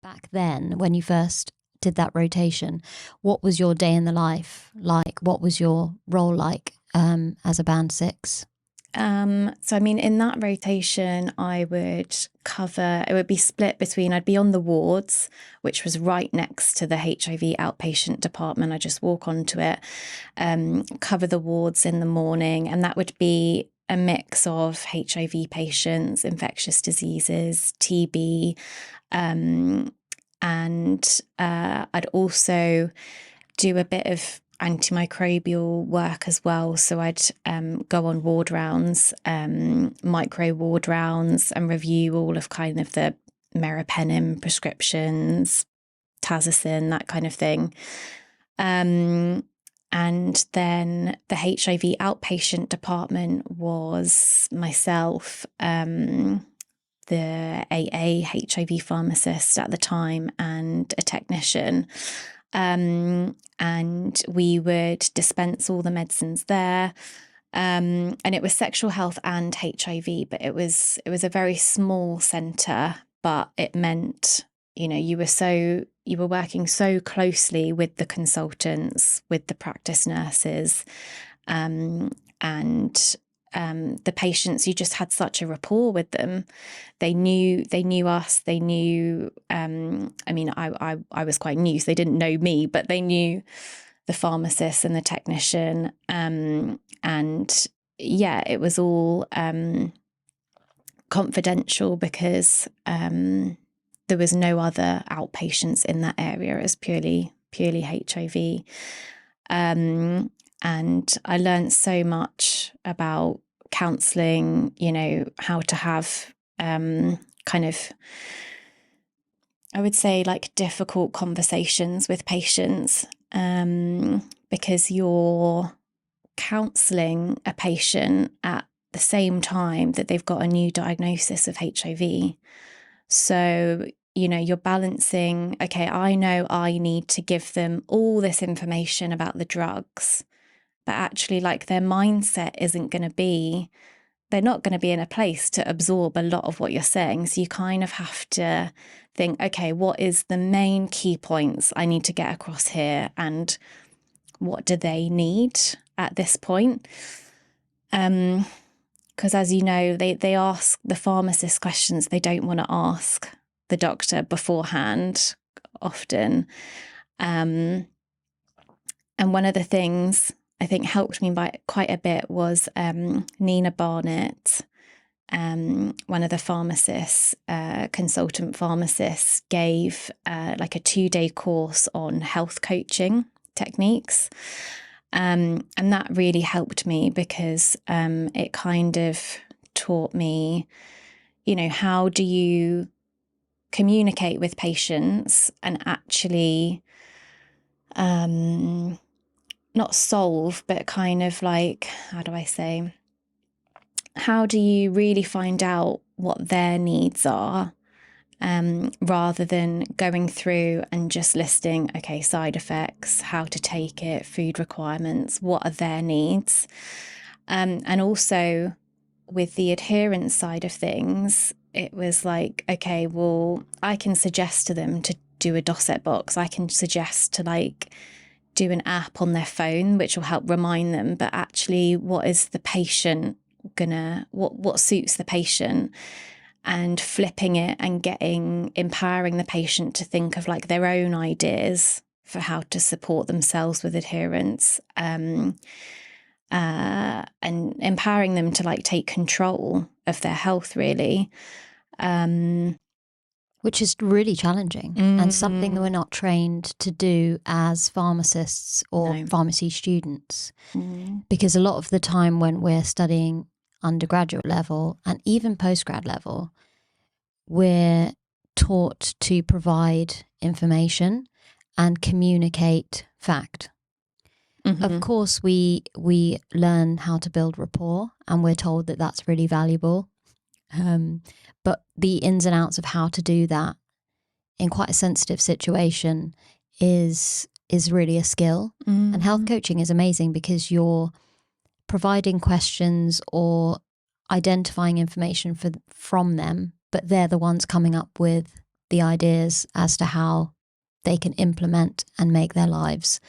back then, when you first did that rotation, what was your day in the life like? What was your role like as a band 6? So, I mean, in that rotation, it would be split between, I'd be on the wards, which was right next to the HIV outpatient department. I just walk onto it, cover the wards in the morning, and that would be a mix of HIV patients, infectious diseases, TB, and I'd also do a bit of antimicrobial work as well. So I'd go on ward rounds, micro ward rounds, and review all of kind of the meropenem prescriptions, tazocin, that kind of thing. And then the HIV outpatient department was myself, the AA HIV pharmacist at the time, and a technician. And we would dispense all the medicines there. And it was sexual health and HIV, but it was a very small centre, but it meant, you know, you were working so closely with the consultants, with the practice nurses, and the patients. You just had such a rapport with them. They knew us. They knew. I mean, I was quite new, so they didn't know me, but they knew the pharmacist and the technician. And yeah, it was all confidential because there was no other outpatients in that area. It was purely HIV. And I learned so much about counselling, you know, how to have kind of, I would say, like difficult conversations with patients, because you're counselling a patient at the same time that they've got a new diagnosis of HIV. So, you know, you're balancing, okay, I know I need to give them all this information about the drugs, but actually, like, their mindset isn't going to be, they're not going to be in a place to absorb a lot of what you're saying. So you kind of have to think, okay, what is the main key points I need to get across here, and what do they need at this point? Because as you know, they ask the pharmacist questions they don't want to ask the doctor beforehand often. And one of the things I think helped me by quite a bit was Nina Barnett, one of the pharmacists, consultant pharmacists, gave like a 2-day course on health coaching techniques. And that really helped me because it kind of taught me, you know, how do you communicate with patients and actually not solve, but kind of like, how do I say, how do you really find out what their needs are, rather than going through and just listing, okay, side effects, how to take it, food requirements, what are their needs? And also with the adherence side of things, it was like, okay, well, I can suggest to them to do a Dosset box. I can suggest to like do an app on their phone, which will help remind them. But actually, what is the patient what suits the patient? And flipping it and empowering the patient to think of like their own ideas for how to support themselves with adherence, and empowering them to like take control of their health, really. Which is really challenging and something that we're not trained to do as pharmacists or pharmacy students. Because a lot of the time when we're studying undergraduate level and even postgrad level, we're taught to provide information and communicate fact. Of course, we learn how to build rapport, and we're told that that's really valuable. But the ins and outs of how to do that in quite a sensitive situation is really a skill. And health coaching is amazing because you're providing questions or identifying information from them, but they're the ones coming up with the ideas as to how they can implement and make their lives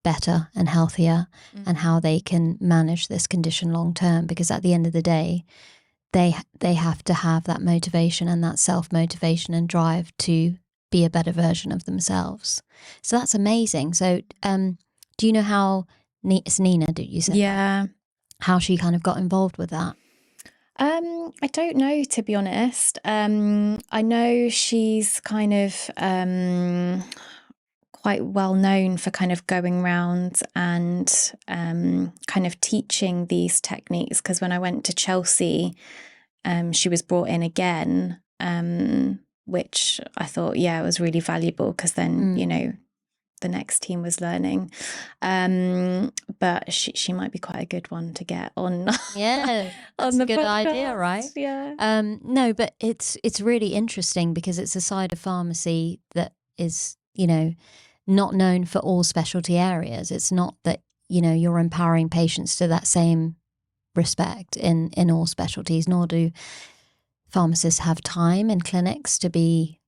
better and healthier, and how they can manage this condition long term. Because at the end of the day, they have to have that motivation and that self-motivation and drive to be a better version of themselves. So that's amazing. So do you know how it's Nina, did you say? Yeah. How she kind of got involved with that? I don't know, to be honest. I know she's kind of quite well known for kind of going around and kind of teaching these techniques, because when I went to Chelsea, she was brought in again, which I thought, it was really valuable, because then, you know, the next team was learning. But she might be quite a good one to get on. Yeah, that's a good idea, right? Yeah. No, but it's really interesting, because it's a side of pharmacy that is, you know, not known for all specialty areas. It's not that, you know, you're empowering patients to that same respect in all specialties, nor do pharmacists have time in clinics to be,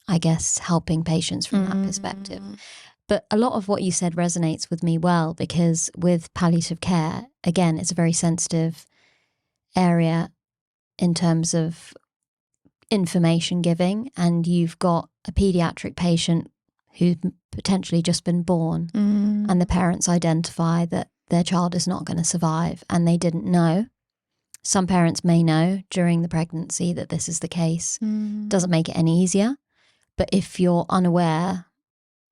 I guess, helping patients from that perspective. But a lot of what you said resonates with me well, because with palliative care, again, it's a very sensitive area in terms of information giving, and you've got a pediatric patient who's potentially just been born, and the parents identify that their child is not going to survive, and they didn't know. Some parents may know during the pregnancy that this is the case. Doesn't make it any easier. But if you're unaware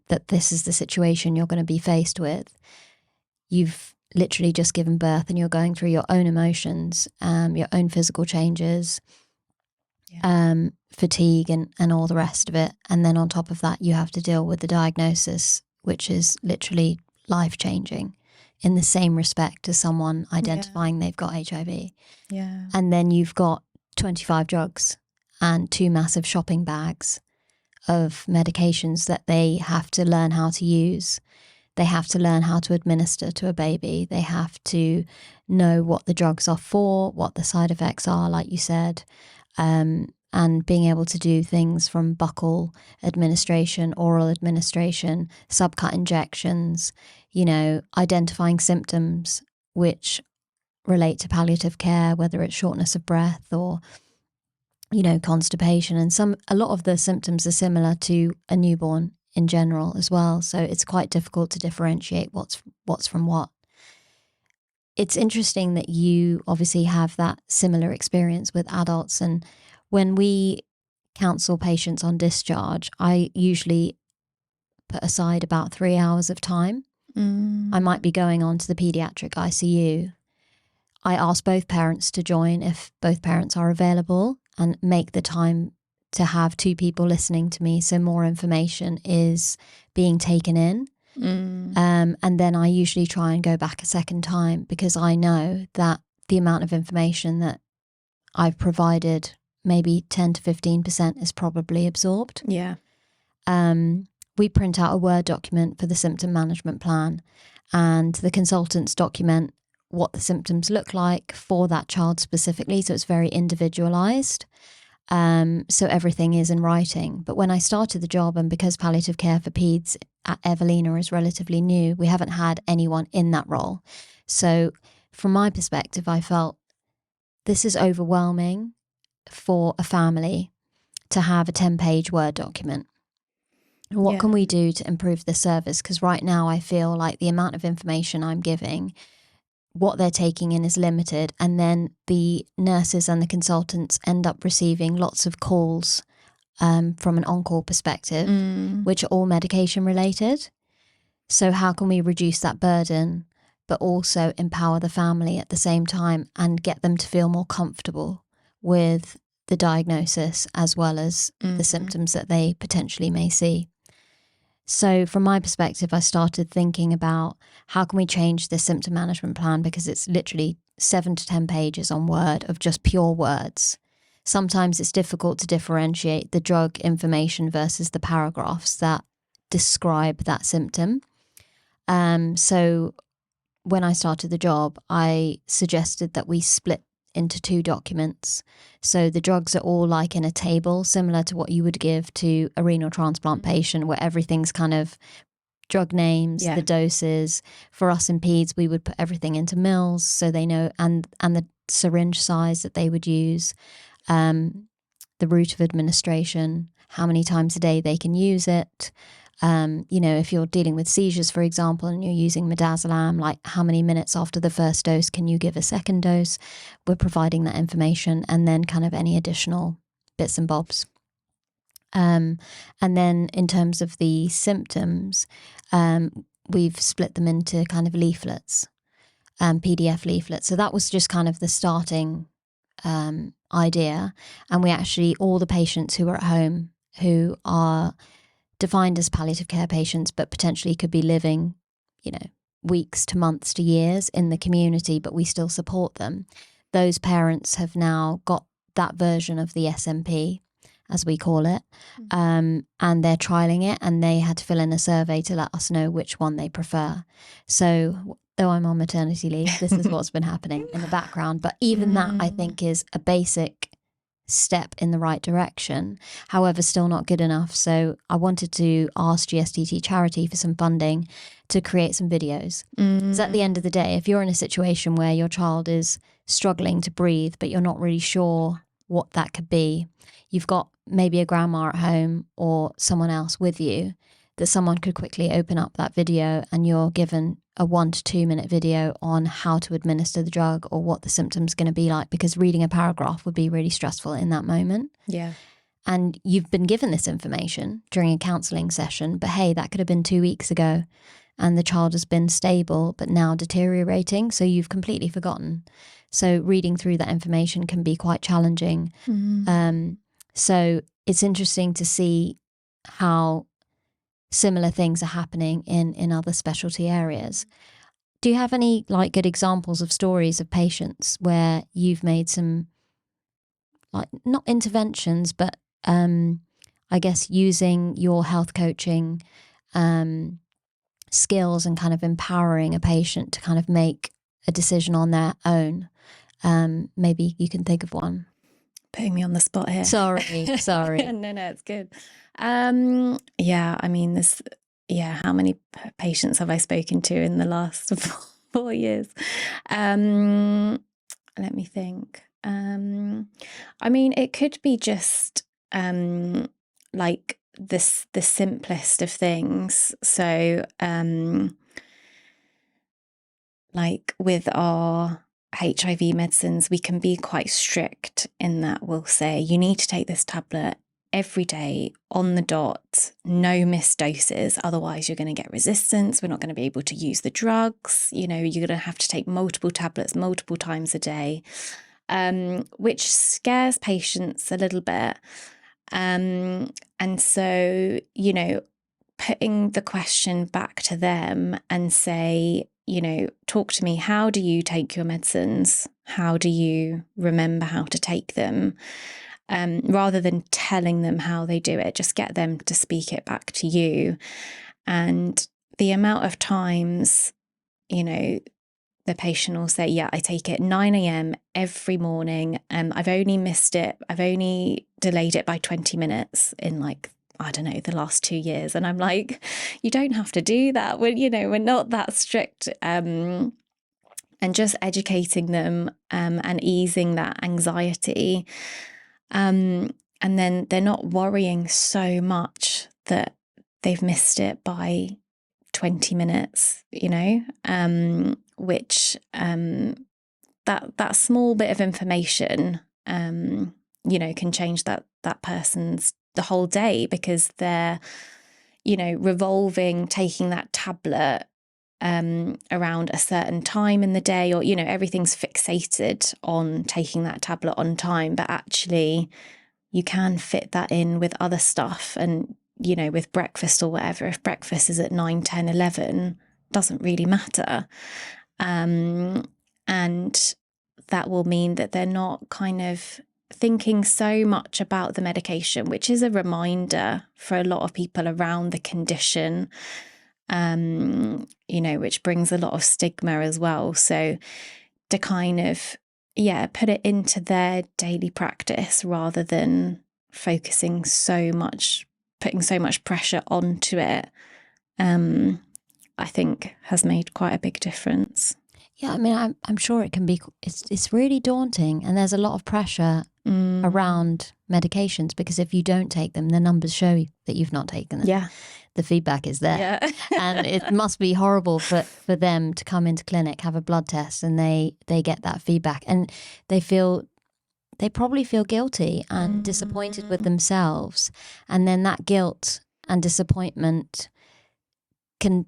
that this is the situation you're going to be faced with, you've literally just given birth and you're going through your own emotions, your own physical changes, fatigue and all the rest of it. And then on top of that, you have to deal with the diagnosis, which is literally life-changing in the same respect as someone identifying they've got HIV. Yeah. And then you've got 25 drugs and 2 massive shopping bags of medications that they have to learn how to use. They have to learn how to administer to a baby. They have to know what the drugs are for, what the side effects are, like you said, and being able to do things from buccal administration, oral administration, subcut injections, you know, identifying symptoms which relate to palliative care, whether it's shortness of breath or, you know, constipation. And a lot of the symptoms are similar to a newborn in general as well. So it's quite difficult to differentiate what's from what. It's interesting that you obviously have that similar experience with adults. And when we counsel patients on discharge, I usually put aside about 3 hours of time. I might be going on to the pediatric ICU. I ask both parents to join if both parents are available, and make the time to have 2 people listening to me, so more information is being taken in. And then I usually try and go back a second time, because I know that the amount of information that I've provided, maybe 10 to 15% is probably absorbed. Yeah. We print out a Word document for the symptom management plan, and the consultants document what the symptoms look like for that child specifically. So it's very individualized. So everything is in writing. But when I started the job, and because palliative care for peds at Evelina is relatively new, we haven't had anyone in that role. So from my perspective, I felt this is overwhelming for a family to have a 10-page Word document. What can we do to improve the service? Because right now I feel like the amount of information I'm giving, what they're taking in is limited. And then the nurses and the consultants end up receiving lots of calls from an on-call perspective, which are all medication related. So how can we reduce that burden, but also empower the family at the same time and get them to feel more comfortable with the diagnosis as well as the symptoms that they potentially may see? So from my perspective, I started thinking about how can we change the symptom management plan, because it's literally 7 to 10 pages on Word of just pure words. Sometimes it's difficult to differentiate the drug information versus the paragraphs that describe that symptom. So when I started the job, I suggested that we split into 2 documents. So the drugs are all like in a table, similar to what you would give to a renal transplant patient, where everything's kind of drug names, the doses. For us in peds, we would put everything into mils so they know, and the syringe size that they would use, the route of administration, how many times a day they can use it. If you're dealing with seizures, for example, and you're using midazolam, like how many minutes after the first dose can you give a second dose? We're providing that information, and then kind of any additional bits and bobs. And then in terms of the symptoms, we've split them into kind of leaflets, PDF leaflets. So that was just kind of the starting idea. And we actually, all the patients who are at home who are defined as palliative care patients, but potentially could be living, weeks to months to years in the community, but we still support them. Those parents have now got that version of the SMP, as we call it, and they're trialing it, and they had to fill in a survey to let us know which one they prefer. So though I'm on maternity leave, this is what's been happening in the background. But even that, I think, is a basic step in the right direction, however still not good enough. So I wanted to ask GSTT Charity for some funding to create some videos, because at the end of the day, if you're in a situation where your child is struggling to breathe but you're not really sure what that could be, you've got maybe a grandma at home or someone else with you, that someone could quickly open up that video and you're given a 1 to 2 minute video on how to administer the drug or what the symptoms going to be like, because reading a paragraph would be really stressful in that moment. Yeah. And you've been given this information during a counselling session, but hey, that could have been 2 weeks ago and the child has been stable but now deteriorating, so you've completely forgotten. So reading through that information can be quite challenging. So it's interesting to see how similar things are happening in other specialty areas. Do you have any good examples of stories of patients where you've made some not interventions, but I guess using your health coaching skills and kind of empowering a patient to kind of make a decision on their own? Maybe you can think of one. Putting me on the spot here. Sorry. No, it's good. There's how many patients have I spoken to in the last 4 years? Let me think. It could be just like the simplest of things. So like with our HIV medicines, we can be quite strict in that we'll say you need to take this tablet every day on the dot, no missed doses, otherwise you're going to get resistance, we're not going to be able to use the drugs, you're going to have to take multiple tablets multiple times a day, which scares patients a little bit. And so, putting the question back to them and say, talk to me, how do you take your medicines? How do you remember how to take them? Rather than telling them how they do it, just get them to speak it back to you. And the amount of times, the patient will say, yeah, I take it 9 a.m. every morning. I've only missed it. I've only delayed it by 20 minutes in the last 2 years. And I'm like, you don't have to do that. We're not that strict. And just educating them and easing that anxiety. And then they're not worrying so much that they've missed it by 20 minutes, which that small bit of information, can change that person's the whole day, because they're, revolving, taking that tablet around a certain time in the day, or everything's fixated on taking that tablet on time, but actually you can fit that in with other stuff. And with breakfast or whatever, if breakfast is at 9, 10, 11, doesn't really matter, and that will mean that they're not kind of thinking so much about the medication, which is a reminder for a lot of people around the condition, which brings a lot of stigma as well. So to kind of put it into their daily practice rather than putting so much pressure onto it, I think has made quite a big difference. Yeah, I mean, I'm sure it can be, it's really daunting, and there's a lot of pressure around medications, because if you don't take them, the numbers show that you've not taken them. Yeah. The feedback is there. Yeah. And it must be horrible for them to come into clinic, have a blood test, and they get that feedback, and they probably feel guilty and disappointed with themselves. And then that guilt and disappointment can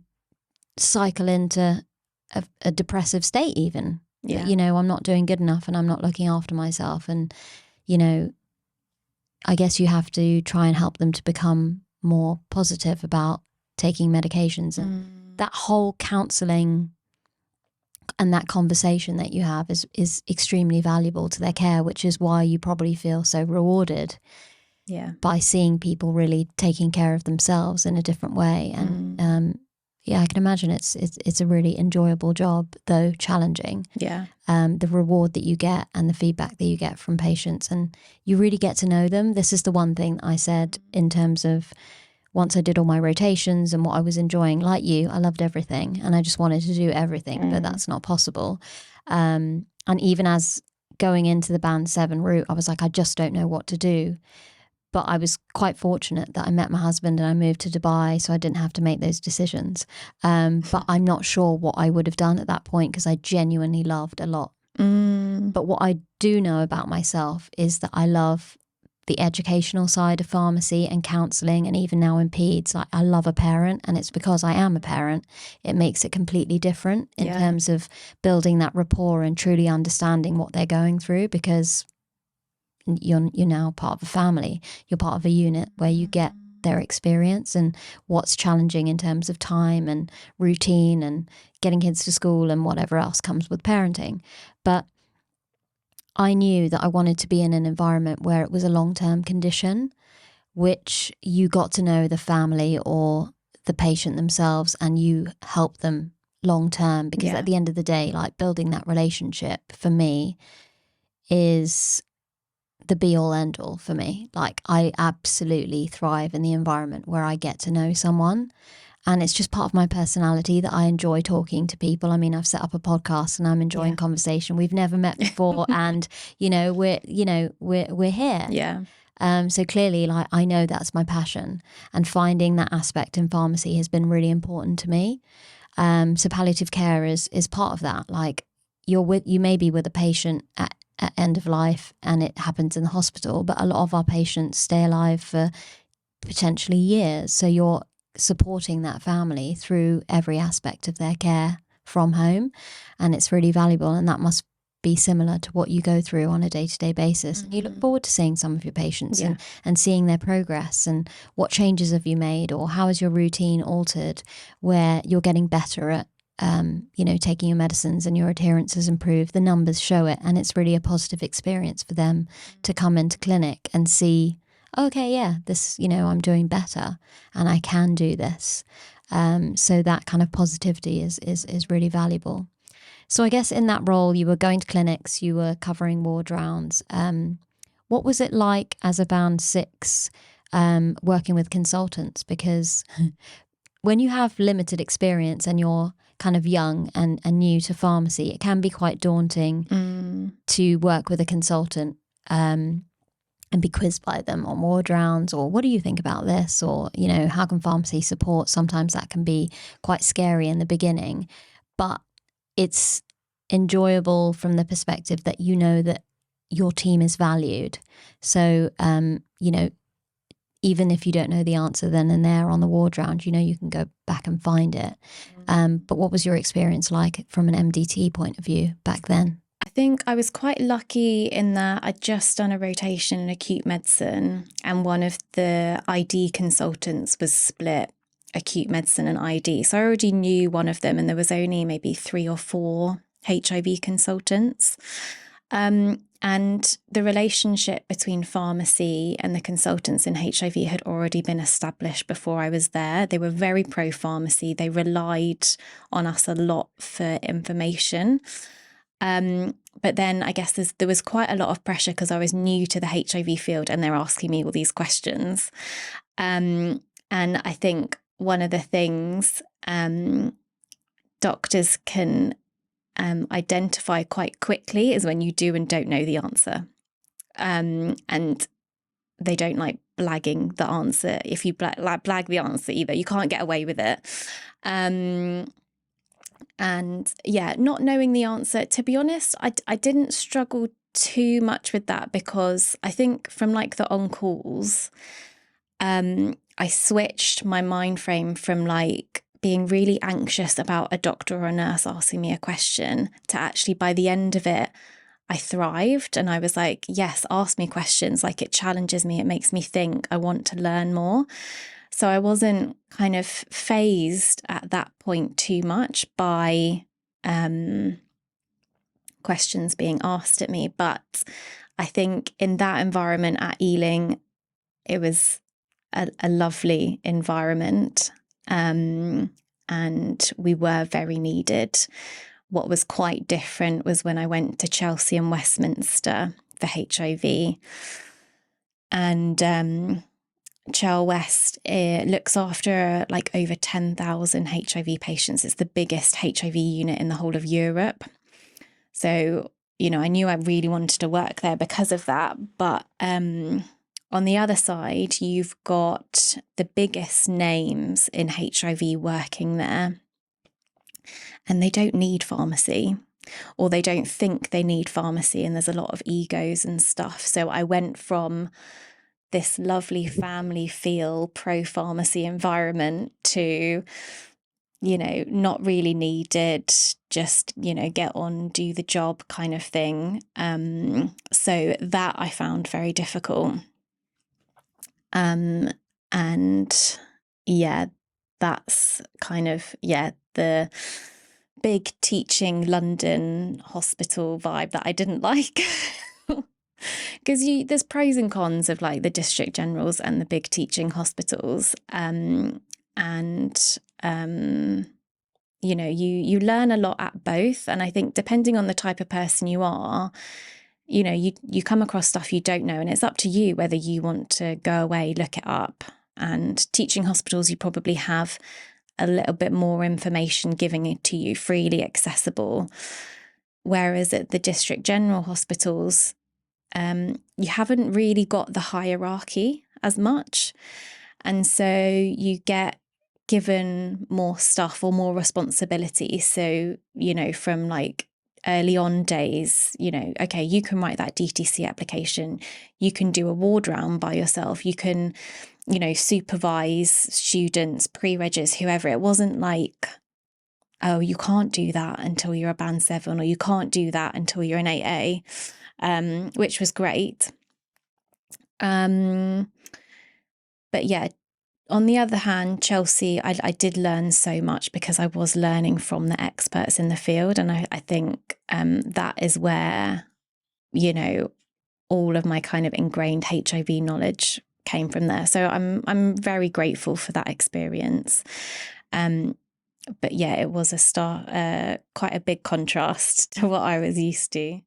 cycle into a depressive state even. Yeah. You know, I'm not doing good enough and I'm not looking after myself. And, you know, I guess you have to try and help them to become more positive about taking medications. And that whole counselling and that conversation that you have is extremely valuable to their care, which is why you probably feel so rewarded by seeing people really taking care of themselves in a different way. And yeah, I can imagine it's a really enjoyable job, though challenging. Yeah. The reward that you get and the feedback that you get from patients, and you really get to know them. This is the one thing I said in terms of, once I did all my rotations and what I was enjoying, like you, I loved everything and I just wanted to do everything, but that's not possible. And even as going into the Band 7 route, I was like, I just don't know what to do. But I was quite fortunate that I met my husband and I moved to Dubai, so I didn't have to make those decisions. But I'm not sure what I would have done at that point, because I genuinely loved a lot. But what I do know about myself is that I love the educational side of pharmacy and counselling, and even now in peds. Like, I love a parent, and it's because I am a parent. It makes it completely different in terms of building that rapport and truly understanding what they're going through, because you're now part of a family. You're part of a unit where you get their experience and what's challenging in terms of time and routine and getting kids to school and whatever else comes with parenting. But I knew that I wanted to be in an environment where it was a long-term condition, which you got to know the family or the patient themselves and you help them long-term, because at the end of the day, like, building that relationship for me is the be all end all for me. Like, I absolutely thrive in the environment where I get to know someone, and it's just part of my personality that I enjoy talking to people. I mean, I've set up a podcast and I'm enjoying conversation. We've never met before and we're here. Yeah. So clearly, like, I know that's my passion, and finding that aspect in pharmacy has been really important to me. So palliative care is part of that. Like, you may be with a patient at end of life and it happens in the hospital, but a lot of our patients stay alive for potentially years. So you're supporting that family through every aspect of their care from home, and it's really valuable. And that must be similar to what you go through on a day-to-day basis. And you look forward to seeing some of your patients and seeing their progress, and what changes have you made, or how is your routine altered, where you're getting better at taking your medicines and your adherence has improved. The numbers show it, and it's really a positive experience for them to come into clinic and see, okay, yeah, this, I'm doing better and I can do this. So that kind of positivity is really valuable. So I guess in that role, you were going to clinics, you were covering ward rounds. What was it like as a Band 6 working with consultants? Because when you have limited experience and you're kind of young and new to pharmacy, it can be quite daunting to work with a consultant and be quizzed by them on ward rounds, or what do you think about this, or how can pharmacy support? Sometimes that can be quite scary in the beginning, but it's enjoyable from the perspective that that your team is valued. So even if you don't know the answer then and there on the ward round, you can go back and find it. But what was your experience like from an MDT point of view back then? I think I was quite lucky in that I'd just done a rotation in acute medicine, and one of the ID consultants was split acute medicine and ID. So I already knew one of them, and there was only maybe 3 or 4 HIV consultants. And the relationship between pharmacy and the consultants in HIV had already been established before I was there. They were very pro-pharmacy. They relied on us a lot for information. But then I guess there was quite a lot of pressure because I was new to the HIV field and they're asking me all these questions. And I think one of the things doctors can identify quite quickly is when you do and don't know the answer. And they don't like blagging the answer. If you blag the answer either, you can't get away with it. And yeah, not knowing the answer, to be honest, I didn't struggle too much with that, because I think from like the on-calls, I switched my mind frame from like being really anxious about a doctor or a nurse asking me a question to actually by the end of it, I thrived. And I was like, yes, ask me questions. Like, it challenges me. It makes me think. I want to learn more. So I wasn't kind of phased at that point too much by questions being asked at me. But I think in that environment at Ealing, it was a lovely environment, and we were very needed. What was quite different was when I went to Chelsea and Westminster for HIV. And Chel West looks after like over 10,000 HIV patients. It's the biggest HIV unit in the whole of Europe. So, you know, I knew I really wanted to work there because of that. But on the other side, you've got the biggest names in HIV working there, and they don't need pharmacy, or they don't think they need pharmacy, and there's a lot of egos and stuff. So I went from this lovely family feel pro-pharmacy environment to, you know, not really needed, just, you know, get on, do the job kind of thing. So that I found very difficult. And yeah, that's kind of, the big teaching London hospital vibe that I didn't like. Because there's pros and cons of like the district generals and the big teaching hospitals. You know, you learn a lot at both. And I think depending on the type of person you are, you know, you come across stuff you don't know, and it's up to you whether you want to go away, look it up. And teaching hospitals, you probably have a little bit more information giving it to you freely accessible. Whereas at the district general hospitals, you haven't really got the hierarchy as much. And so you get given more stuff or more responsibility. So, you know, from like early on days, you know, okay, you can write that DTC application, you can do a ward round by yourself, you can, you know, supervise students, pre-regs, whoever. It wasn't like, oh, you can't do that until you're a band 7, or you can't do that until you're an 8A, which was great. But yeah, on the other hand, Chelsea, I did learn so much because I was learning from the experts in the field. And I think that is where, you know, all of my kind of ingrained HIV knowledge came from there. So I'm very grateful for that experience. But yeah, it was quite a big contrast to what I was used to.